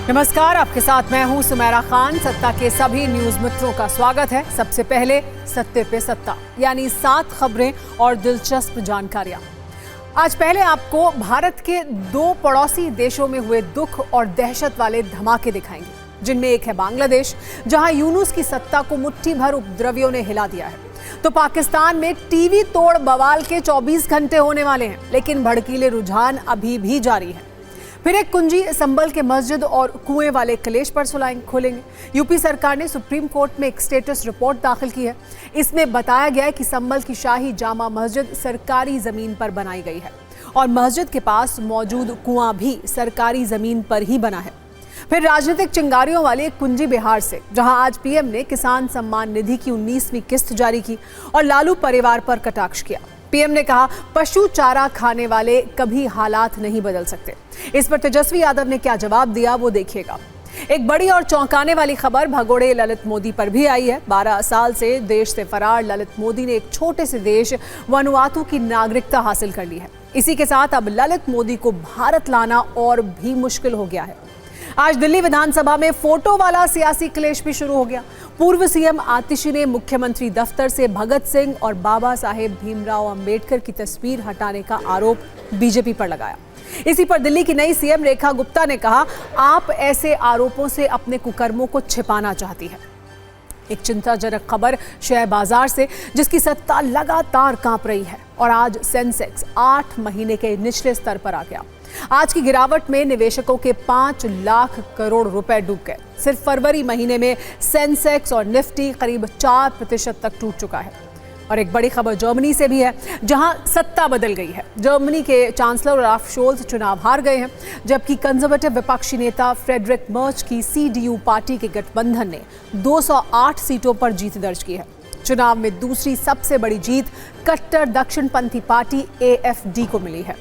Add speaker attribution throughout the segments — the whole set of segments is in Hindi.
Speaker 1: नमस्कार, आपके साथ मैं हूं सुमेरा खान। सत्ता के सभी न्यूज मित्रों का स्वागत है। सबसे पहले सत्ते पे सत्ता, यानी 7 खबरें और दिलचस्प जानकारियां। आज पहले आपको भारत के 2 पड़ोसी देशों में हुए दुख और दहशत वाले धमाके दिखाएंगे, जिनमें एक है बांग्लादेश, जहां यूनुस की सत्ता को मुट्ठी भर उपद्रवियों ने हिला दिया है। तो पाकिस्तान में टीवी तोड़ बवाल के 24 घंटे होने वाले हैं, लेकिन भड़कीले रुझान अभी भी जारी है। फिर एक कुंजी संभल के मस्जिद और कुएं वाले कलेश पर खोलेंगे। यूपी सरकार ने सुप्रीम कोर्ट में एक स्टेटस रिपोर्ट दाखिल की है। इसमें बताया गया है कि संभल की शाही जामा मस्जिद सरकारी जमीन पर बनाई गई है और मस्जिद के पास मौजूद कुआं भी सरकारी जमीन पर ही बना है। फिर राजनीतिक चिंगारियों वाली एक कुंजी बिहार से, जहां आज पीएम ने किसान सम्मान निधि की 19वीं किस्त जारी की और लालू परिवार पर कटाक्ष किया। पीएम ने कहा, पशु चारा खाने वाले कभी हालात नहीं बदल सकते। इस पर तेजस्वी यादव ने क्या जवाब दिया, वो देखिएगा। एक बड़ी और चौंकाने वाली खबर भगोड़े ललित मोदी पर भी आई है। 12 साल से देश से फरार ललित मोदी ने एक छोटे से देश वनुआतू की नागरिकता हासिल कर ली है। इसी के साथ अब ललित मोदी को भारत लाना और भी मुश्किल हो गया है। आज दिल्ली विधानसभा में फोटो वाला सियासी क्लेश भी शुरू हो गया। पूर्व सीएम आतिशी ने मुख्यमंत्री दफ्तर से भगत सिंह और बाबा साहेब भीमराव अंबेडकर की तस्वीर हटाने का आरोप बीजेपी पर लगाया। इसी पर दिल्ली की नई सीएम रेखा गुप्ता ने कहा, आप ऐसे आरोपों से अपने कुकर्मों को छिपाना चाहती है। एक चिंताजनक खबर शेयर बाजार से, जिसकी सत्ता लगातार कांप रही है और आज सेंसेक्स 8 महीने के निचले स्तर पर आ गया। आज की गिरावट में निवेशकों के 5 लाख करोड़ रुपए डूब गए। सिर्फ फरवरी महीने में सेंसेक्स और निफ्टी करीब 4% तक टूट चुका है। और एक बड़ी खबर जर्मनी से भी है, जहां सत्ता बदल गई है। जर्मनी के चांसलर ओलाफ शोल्ज चुनाव हार गए हैं, जबकि कंजर्वेटिव विपक्षी नेता फ्रेडरिक मर्च की CDU पार्टी के गठबंधन ने 208 सीटों पर जीत दर्ज की है। चुनाव में दूसरी सबसे बड़ी जीत कट्टर दक्षिणपंथी पार्टी AFD को मिली है।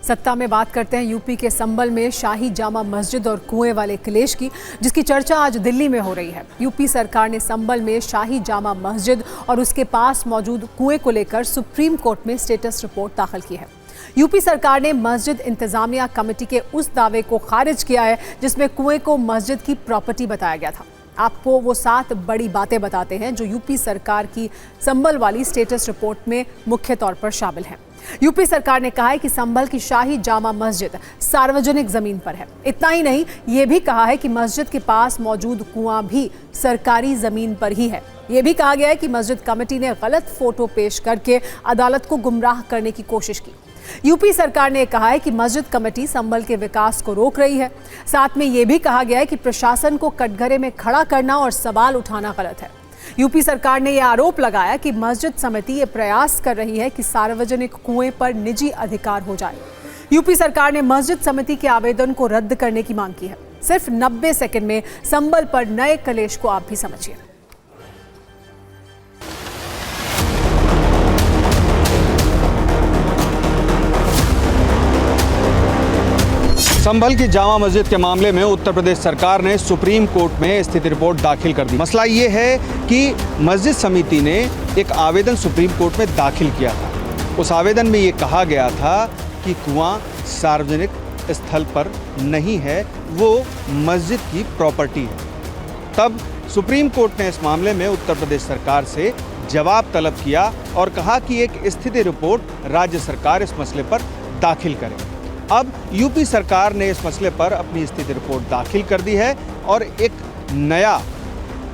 Speaker 1: सत्ता में बात करते हैं यूपी के संभल में शाही जामा मस्जिद और कुएं वाले कलेश की, जिसकी चर्चा आज दिल्ली में हो रही है। यूपी सरकार ने संभल में शाही जामा मस्जिद और उसके पास मौजूद कुएं को लेकर सुप्रीम कोर्ट में स्टेटस रिपोर्ट दाखिल की है। यूपी सरकार ने मस्जिद इंतजामिया कमेटी के उस दावे को खारिज किया है जिसमें कुएं को मस्जिद की प्रॉपर्टी बताया गया था। आपको वो 7 बड़ी बातें बताते हैं जो यूपी सरकार की संभल वाली स्टेटस रिपोर्ट में मुख्य तौर पर शामिल हैं। यूपी सरकार ने कहा है कि संभल की शाही जामा मस्जिद सार्वजनिक जमीन पर है। इतना ही नहीं, ये भी कहा है कि मस्जिद के पास मौजूद कुआं भी सरकारी जमीन पर ही है। ये भी कहा गया है कि मस्जिद कमेटी ने गलत फोटो पेश करके अदालत को गुमराह करने की कोशिश की। यूपी सरकार ने कहा है कि मस्जिद कमेटी संभल के विकास को रोक रही है। साथ में ये भी कहा गया है कि प्रशासन को कटघरे में खड़ा करना और सवाल उठाना गलत है। यूपी सरकार ने यह आरोप लगाया कि मस्जिद समिति ये प्रयास कर रही है कि सार्वजनिक कुएं पर निजी अधिकार हो जाए। यूपी सरकार ने मस्जिद समिति के आवेदन को रद्द करने की मांग की है। सिर्फ 90 सेकंड में संभल पर नए कलेश को आप भी समझिए।
Speaker 2: संभल की जामा मस्जिद के मामले में उत्तर प्रदेश सरकार ने सुप्रीम कोर्ट में स्थिति रिपोर्ट दाखिल कर दी। मसला ये है कि मस्जिद समिति ने एक आवेदन सुप्रीम कोर्ट में दाखिल किया था। उस आवेदन में ये कहा गया था कि कुआं सार्वजनिक स्थल पर नहीं है, वो मस्जिद की प्रॉपर्टी है। तब सुप्रीम कोर्ट ने इस मामले में उत्तर प्रदेश सरकार से जवाब तलब किया और कहा कि एक स्थिति रिपोर्ट राज्य सरकार इस मसले पर दाखिल करे। अब यूपी सरकार ने इस मसले पर अपनी स्थिति रिपोर्ट दाखिल कर दी है और एक नया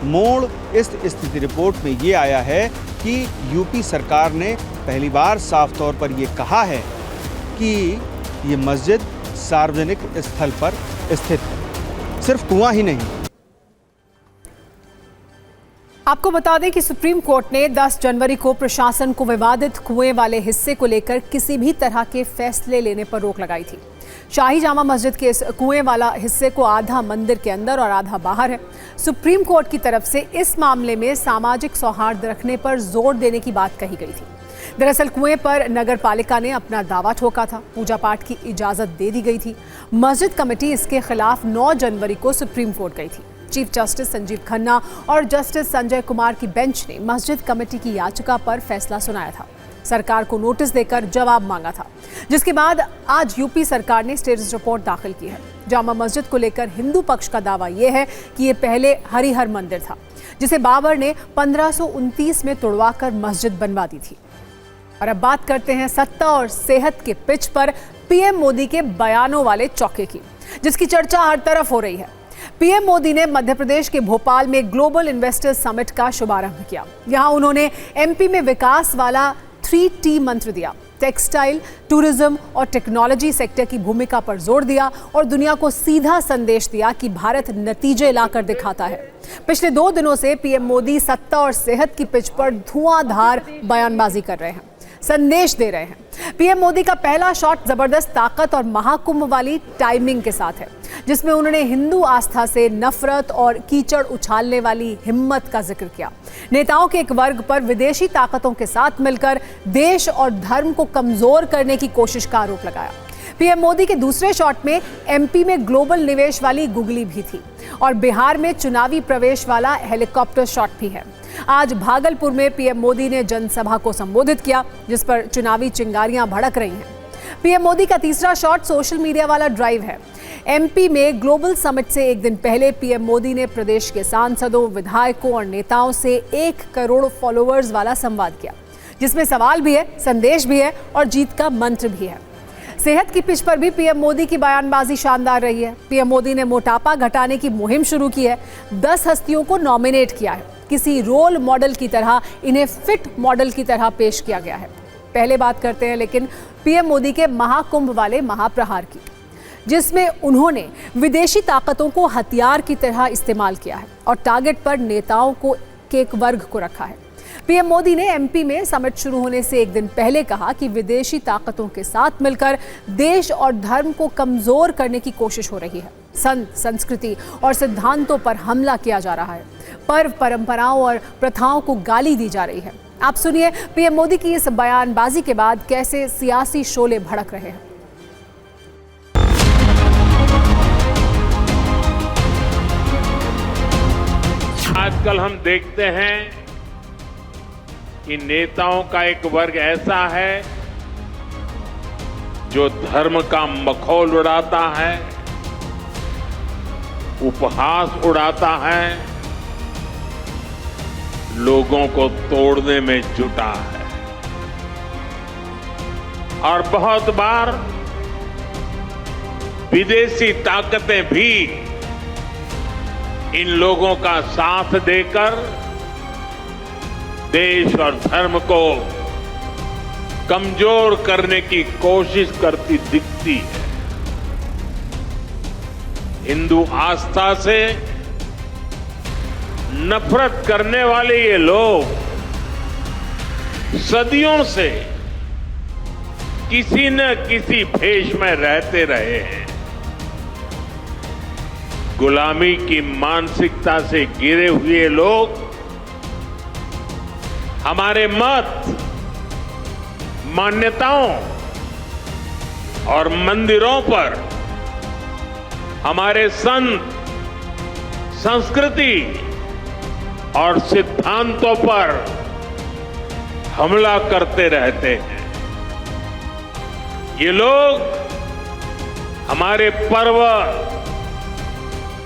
Speaker 2: मोड़ इस स्थिति रिपोर्ट में ये आया है कि यूपी सरकार ने पहली बार साफ तौर पर ये कहा है कि ये मस्जिद सार्वजनिक स्थल पर स्थित है, सिर्फ कुआं ही नहीं।
Speaker 1: आपको बता दें कि सुप्रीम कोर्ट ने 10 जनवरी को प्रशासन को विवादित कुएं वाले हिस्से को लेकर किसी भी तरह के फैसले लेने पर रोक लगाई थी। शाही जामा मस्जिद के इस कुएं वाला हिस्से को आधा मंदिर के अंदर और आधा बाहर है। सुप्रीम कोर्ट की तरफ से इस मामले में सामाजिक सौहार्द रखने पर जोर देने की बात कही गई थी। दरअसल कुएं पर नगर पालिका ने अपना दावा ठोका था, पूजा पाठ की इजाजत दे दी गई थी। मस्जिद कमेटी इसके खिलाफ 9 जनवरी को सुप्रीम कोर्ट गई थी। चीफ जस्टिस संजीव खन्ना और जस्टिस संजय कुमार की बेंच ने मस्जिद कमेटी की याचिका पर फैसला सुनाया था। सरकार को नोटिस देकर जवाब मांगा था, जिसके बाद आज यूपी सरकार ने स्टेटस रिपोर्ट दाखिल की है। जामा मस्जिद को लेकर हिंदू पक्ष का दावा यह है कि ये पहले हरिहर मंदिर था, जिसे बाबर ने 1529 में तोड़वाकर मस्जिद बनवा दी थी। और अब बात करते हैं सत्ता और सेहत के पिच पर पीएम मोदी के बयानों वाले चौके की, जिसकी चर्चा हर तरफ हो रही है। पीएम मोदी ने मध्य प्रदेश के भोपाल में ग्लोबल इन्वेस्टर्स समिट का शुभारंभ किया। यहां उन्होंने एमपी में विकास वाला 3T मंत्र दिया, टेक्सटाइल, टूरिज्म और टेक्नोलॉजी सेक्टर की भूमिका पर जोर दिया और दुनिया को सीधा संदेश दिया कि भारत नतीजे लाकर दिखाता है। पिछले 2 दिनों से पीएम मोदी सत्ता और सेहत की पिच पर धुआंधार बयानबाजी कर रहे हैं, संदेश दे रहे हैं। पीएम मोदी का पहला शॉट जबरदस्त ताकत और महाकुंभ वाली टाइमिंग के साथ है, जिसमें उन्होंने हिंदू आस्था से नफरत और कीचड़ उछालने वाली हिम्मत का जिक्र किया। नेताओं के एक वर्ग पर विदेशी ताकतों के साथ मिलकर देश और धर्म को कमजोर करने की कोशिश का आरोप लगाया। पीएम मोदी के दूसरे शॉट में एमपी में ग्लोबल निवेश वाली गुगली भी थी और बिहार में चुनावी प्रवेश वाला हेलीकॉप्टर शॉट भी है। आज भागलपुर में पीएम मोदी ने जनसभा को संबोधित किया, जिस पर चुनावी चिंगारियां भड़क रही हैं। पीएम मोदी का तीसरा शॉट सोशल मीडिया वाला ड्राइव है। एमपी में ग्लोबल समिट से एक दिन पहले पीएम मोदी ने प्रदेश के सांसदों, विधायकों और नेताओं से 1 करोड़ फॉलोअर्स वाला संवाद किया, जिसमें सवाल भी है, संदेश भी है और जीत का मंत्र भी है। सेहत की पिच पर भी पीएम मोदी की बयानबाजी शानदार रही है। पीएम मोदी ने मोटापा घटाने की मुहिम शुरू की है। 10 हस्तियों को नॉमिनेट किया है। किसी रोल मॉडल की तरह इन्हें फिट मॉडल की तरह पेश किया गया है। पहले बात करते हैं लेकिन पीएम मोदी के महाकुंभ वाले महाप्रहार की, जिसमें उन्होंने विदेशी ताकतों को हथियार की तरह इस्तेमाल किया है और टारगेट पर नेताओं को के एक वर्ग को रखा है। पीएम मोदी ने एमपी में समिट शुरू होने से एक दिन पहले कहा कि विदेशी ताकतों के साथ मिलकर देश और धर्म को कमजोर करने की कोशिश हो रही है। संत, संस्कृति और सिद्धांतों पर हमला किया जा रहा है। पर्व, परंपराओं और प्रथाओं को गाली दी जा रही है। आप सुनिए पीएम मोदी की इस बयानबाजी के बाद कैसे सियासी शोले भड़क रहे हैं।
Speaker 3: आजकल हम देखते हैं कि नेताओं का एक वर्ग ऐसा है जो धर्म का मखौल उड़ाता है, उपहास उड़ाता है, लोगों को तोड़ने में जुटा है और बहुत बार विदेशी ताकतें भी इन लोगों का साथ देकर देश और धर्म को कमजोर करने की कोशिश करती दिखती है। हिंदू आस्था से नफरत करने वाले ये लोग सदियों से किसी न किसी भेष में रहते रहे हैं। गुलामी की मानसिकता से घिरे हुए लोग हमारे मत, मान्यताओं और मंदिरों पर, हमारे संत, संस्कृति और सिद्धांतों पर हमला करते रहते हैं। ये लोग हमारे पर्व,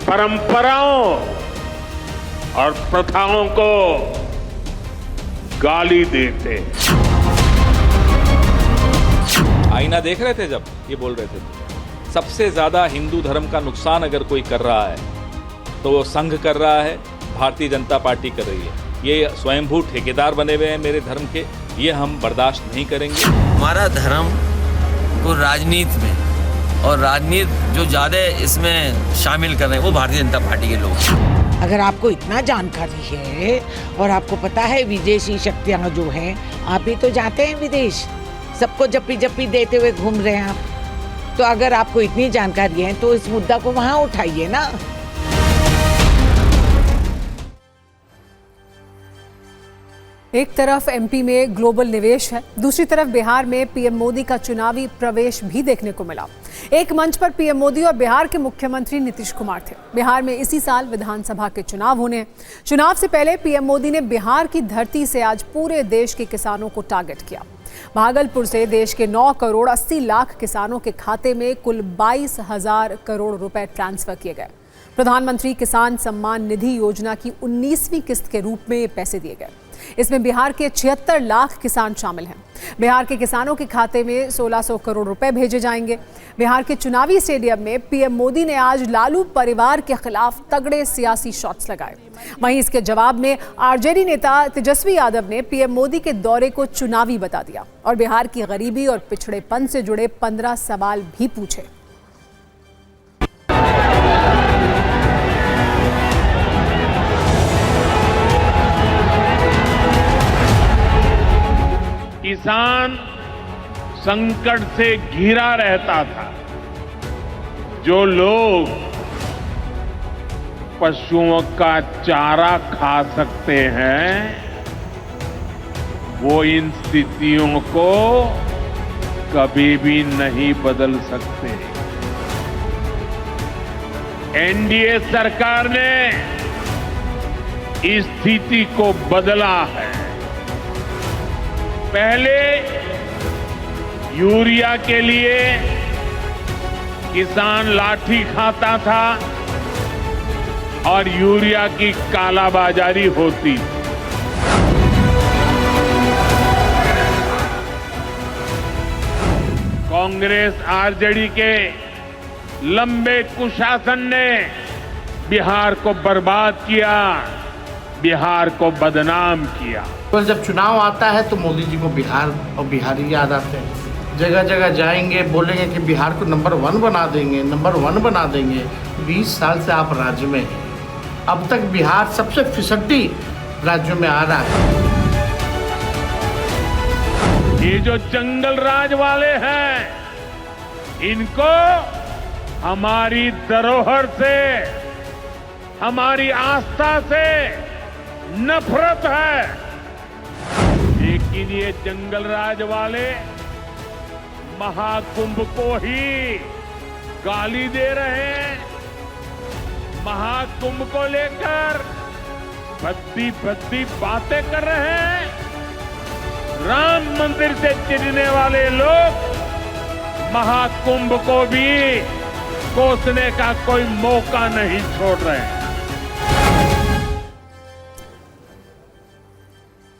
Speaker 3: परंपराओं और प्रथाओं को गाली देते हैं।
Speaker 4: आईना देख रहे थे जब ये बोल रहे थे। सबसे ज्यादा हिंदू धर्म का नुकसान अगर कोई कर रहा है तो वो संघ कर रहा है, भारतीय जनता पार्टी कर रही है। ये स्वयंभू ठेकेदार बने हुए हैं मेरे धर्म के, ये हम बर्दाश्त नहीं करेंगे।
Speaker 5: हमारा धर्म को राजनीति में, और राजनीति जो ज़्यादा इसमें शामिल कर रहे हैं वो भारतीय जनता पार्टी के लोग हैं।
Speaker 6: अगर आपको इतना जानकारी है और आपको पता है विदेशी शक्तियाँ जो हैं, आप भी तो जाते हैं विदेश, सबको जप्पी देते हुए घूम रहे हैं आप, तो अगर आपको इतनी जानकारी है तो इस मुद्दा को वहाँ उठाइए ना।
Speaker 1: एक तरफ एमपी में ग्लोबल निवेश है, दूसरी तरफ बिहार में पीएम मोदी का चुनावी प्रवेश भी देखने को मिला। एक मंच पर पीएम मोदी और बिहार के मुख्यमंत्री नीतीश कुमार थे। बिहार में इसी साल विधानसभा के चुनाव होने हैं। चुनाव से पहले पीएम मोदी ने बिहार की धरती से आज पूरे देश के किसानों को टारगेट किया। भागलपुर से देश के 9 करोड़ 80 लाख किसानों के खाते में कुल 22,000 करोड़ रुपए ट्रांसफर किए गए। प्रधानमंत्री किसान सम्मान निधि योजना की 19वीं किस्त के रूप में ये पैसे दिए गए। इसमें बिहार के 76 लाख किसान शामिल हैं। बिहार के किसानों के खाते में 1600 करोड़ रुपए भेजे जाएंगे। बिहार के चुनावी स्टेडियम में पीएम मोदी ने आज लालू परिवार के खिलाफ तगड़े सियासी शॉट्स लगाए। वहीं इसके जवाब में आरजेडी नेता तेजस्वी यादव ने पीएम मोदी के दौरे को चुनावी बता दिया और बिहार की गरीबी और पिछड़ेपन से जुड़े 15 सवाल भी पूछे।
Speaker 3: किसान संकट से घिरा रहता था। जो लोग पशुओं का चारा खा सकते हैं, वो इन स्थितियों को कभी भी नहीं बदल सकते। एनडीए सरकार ने इस स्थिति को बदला है। पहले यूरिया के लिए किसान लाठी खाता था और यूरिया की कालाबाजारी होती। कांग्रेस आरजेडी के लंबे कुशासन ने बिहार को बर्बाद किया, बिहार को बदनाम किया।
Speaker 7: तो जब चुनाव आता है तो मोदी जी को बिहार और बिहारी याद आते हैं। जगह जगह जाएंगे, बोलेंगे कि बिहार को नंबर 1 बना देंगे, नंबर 1 बना देंगे। 20 साल से आप राज्य में हैं, अब तक बिहार सबसे फिसड्डी राज्यों में आ रहा है।
Speaker 3: ये जो जंगल राज वाले हैं, इनको हमारी धरोहर से, हमारी आस्था से नफरत है। लेकिन ये जंगल राज वाले महाकुंभ को ही गाली दे रहे हैं। महाकुंभ को लेकर भद्दी भद्दी बातें कर रहे हैं। राम मंदिर से चिढ़ने वाले लोग महाकुंभ को भी कोसने का कोई मौका नहीं छोड़ रहे हैं।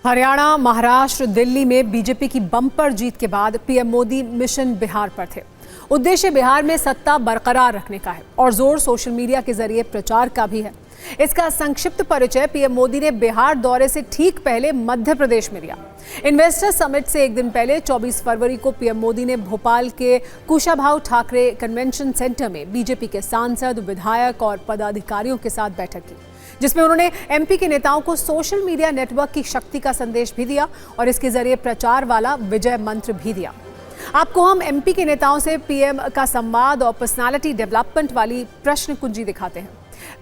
Speaker 1: हरियाणा, महाराष्ट्र, दिल्ली में बीजेपी की बम्पर जीत के बाद पीएम मोदी मिशन बिहार पर थे। उद्देश्य बिहार में सत्ता बरकरार रखने का है और जोर सोशल मीडिया के जरिए प्रचार का भी है। इसका संक्षिप्त परिचय पीएम मोदी ने बिहार दौरे से ठीक पहले मध्य प्रदेश में दिया। इन्वेस्टर समिट से एक दिन पहले 24 फरवरी को पीएम मोदी ने भोपाल के कुशाभाऊ ठाकरे कन्वेंशन सेंटर में बीजेपी के सांसद, विधायक और पदाधिकारियों के साथ बैठक की, जिसमें उन्होंने एमपी के नेताओं को सोशल मीडिया नेटवर्क की शक्ति का संदेश भी दिया और इसके जरिए प्रचार वाला विजय मंत्र भी दिया। आपको हम एमपी के नेताओं से पीएम का संवाद और पर्सनालिटी डेवलपमेंट वाली प्रश्न कुंजी दिखाते हैं।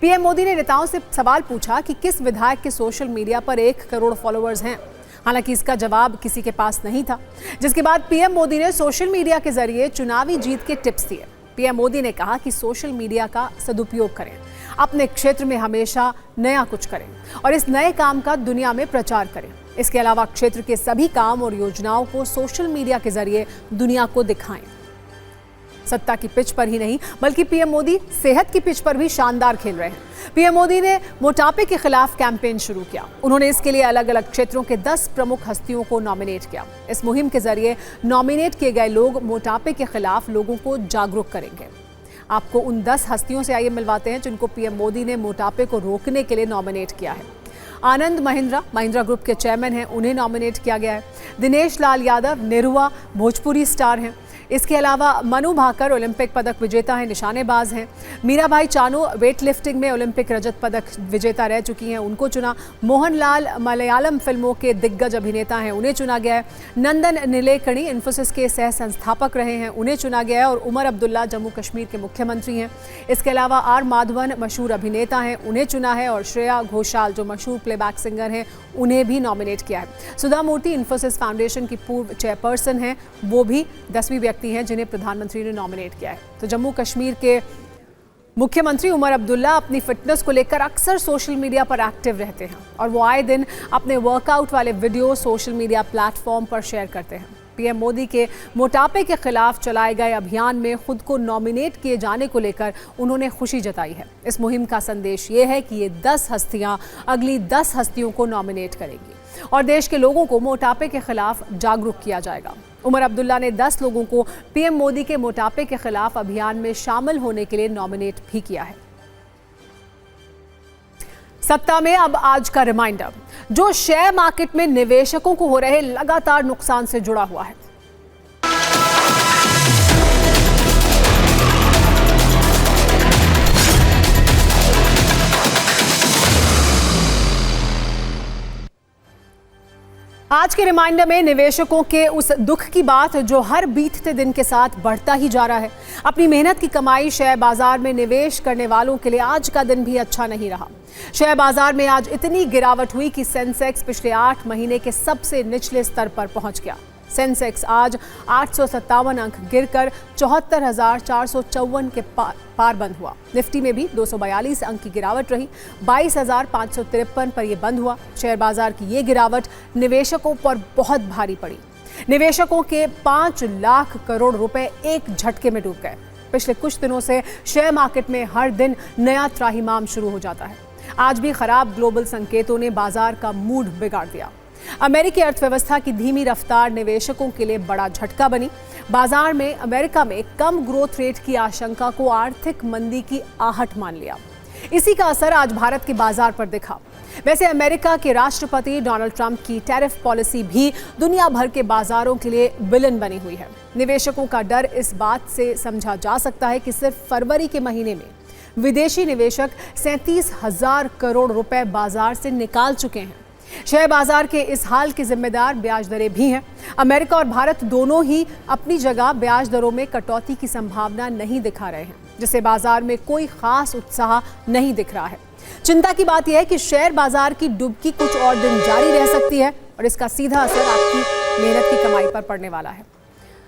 Speaker 1: पीएम मोदी ने नेताओं से सवाल पूछा कि किस विधायक के सोशल मीडिया पर 1 करोड़ फॉलोअर्स हैं। हालांकि इसका जवाब किसी के पास नहीं था, जिसके बाद पीएम मोदी ने सोशल मीडिया के जरिए चुनावी जीत के टिप्स दिए। पीएम मोदी ने कहा कि सोशल मीडिया का सदुपयोग करें, अपने क्षेत्र में हमेशा नया कुछ करें और इस नए काम का दुनिया में प्रचार करें। इसके अलावा क्षेत्र के सभी काम और योजनाओं को सोशल मीडिया के जरिए दुनिया को दिखाएं। सत्ता की पिच पर ही नहीं बल्कि पीएम मोदी सेहत की पिच पर भी शानदार खेल रहे हैं। पीएम मोदी ने मोटापे के खिलाफ कैंपेन शुरू किया। उन्होंने इसके लिए अलग अलग क्षेत्रों के 10 प्रमुख हस्तियों को नॉमिनेट किया। इस मुहिम के जरिए नॉमिनेट किए गए लोग मोटापे के खिलाफ लोगों को जागरूक करेंगे। आपको उन 10 हस्तियों से आइए मिलवाते हैं जिनको पीएम मोदी ने मोटापे को रोकने के लिए नॉमिनेट किया है। आनंद महिंद्रा ग्रुप के चेयरमैन हैं, उन्हें नॉमिनेट किया गया है। दिनेश लाल यादव निरुआ भोजपुरी स्टार हैं। इसके अलावा मनु भाकर ओलंपिक पदक विजेता हैं, निशानेबाज हैं। मीराबाई चानू वेट लिफ्टिंग में ओलंपिक रजत पदक विजेता रह चुकी हैं, उनको चुना। मोहनलाल मलयालम फिल्मों के दिग्गज अभिनेता हैं, उन्हें चुना गया है। नंदन नीलेकणी इन्फोसिस के सह संस्थापक रहे हैं, उन्हें चुना गया है। और उमर अब्दुल्ला जम्मू कश्मीर के मुख्यमंत्री हैं। इसके अलावा आर माधवन मशहूर अभिनेता हैं, उन्हें चुना है। और श्रेया घोषाल जो मशहूर प्लेबैक सिंगर हैं, उन्हें भी नॉमिनेट किया है। सुधा मूर्ति इन्फोसिस फाउंडेशन की पूर्व चेयरपर्सन हैं, वो भी 10वीं व्यक्ति हैं जिन्हें प्रधानमंत्री ने नॉमिनेट किया है। तो जम्मू कश्मीर के मुख्यमंत्री उमर अब्दुल्ला अपनी फिटनेस को लेकर अक्सर सोशल मीडिया पर एक्टिव रहते हैं और वो आए दिन अपने वर्कआउट वाले वीडियो सोशल मीडिया प्लेटफॉर्म पर शेयर करते हैं। पीएम मोदी के मोटापे के खिलाफ चलाए गए अभियान में खुद को नॉमिनेट किए जाने को लेकर उन्होंने खुशी जताई है। इस मुहिम का संदेश ये है कि ये 10 हस्तियां अगली 10 हस्तियों को नॉमिनेट करेंगी और देश के लोगों को मोटापे के खिलाफ जागरूक किया जाएगा। उमर अब्दुल्ला ने 10 लोगों को पीएम मोदी के मोटापे के खिलाफ अभियान में शामिल होने के लिए नॉमिनेट भी किया है। सत्ता में अब आज का रिमाइंडर, जो शेयर मार्केट में निवेशकों को हो रहे लगातार नुकसान से जुड़ा हुआ है। आज के रिमाइंडर में निवेशकों के उस दुख की बात जो हर बीतते दिन के साथ बढ़ता ही जा रहा है। अपनी मेहनत की कमाई शेयर बाजार में निवेश करने वालों के लिए आज का दिन भी अच्छा नहीं रहा। शेयर बाजार में आज इतनी गिरावट हुई कि सेंसेक्स पिछले 8 महीने के सबसे निचले स्तर पर पहुंच गया। सेंसेक्स आज 857 अंक गिरकर 74,454 के पार बंद हुआ। निफ्टी में भी 242 अंक की गिरावट रही, 22,553 पर यह बंद हुआ। शेयर बाजार की ये गिरावट निवेशकों पर बहुत भारी पड़ी। निवेशकों के 5 लाख करोड़ रुपए एक झटके में डूब गए। पिछले कुछ दिनों से शेयर मार्केट में हर दिन नया त्राहिमाम शुरू हो जाता है। आज भी खराब ग्लोबल संकेतों ने बाजार का मूड बिगाड़ दिया। अमेरिकी अर्थव्यवस्था की धीमी रफ्तार निवेशकों के लिए बड़ा झटका बनी। बाजार में अमेरिका में कम ग्रोथ रेट की आशंका को आर्थिक मंदी की आहट मान लिया। इसी का असर आज भारत के बाजार पर दिखा। वैसे अमेरिका के राष्ट्रपति डोनाल्ड ट्रंप की टैरिफ पॉलिसी भी दुनिया भर के बाजारों के लिए विलन बनी हुई है। निवेशकों का डर इस बात से समझा जा सकता है कि सिर्फ फरवरी के महीने में विदेशी निवेशक 37,000 करोड़ रुपए बाजार से निकाल चुके हैं। शेयर बाजार के इस हाल के जिम्मेदार ब्याज दरें भी हैं। अमेरिका और भारत दोनों ही अपनी जगह ब्याज दरों में कटौती की संभावना नहीं दिखा रहे हैं, जिससे बाजार में कोई खास उत्साह नहीं दिख रहा है। चिंता की बात यह है कि शेयर बाजार की डुबकी कुछ और दिन जारी रह सकती है और इसका सीधा असर आपकी मेहनत की कमाई पर पड़ने वाला है।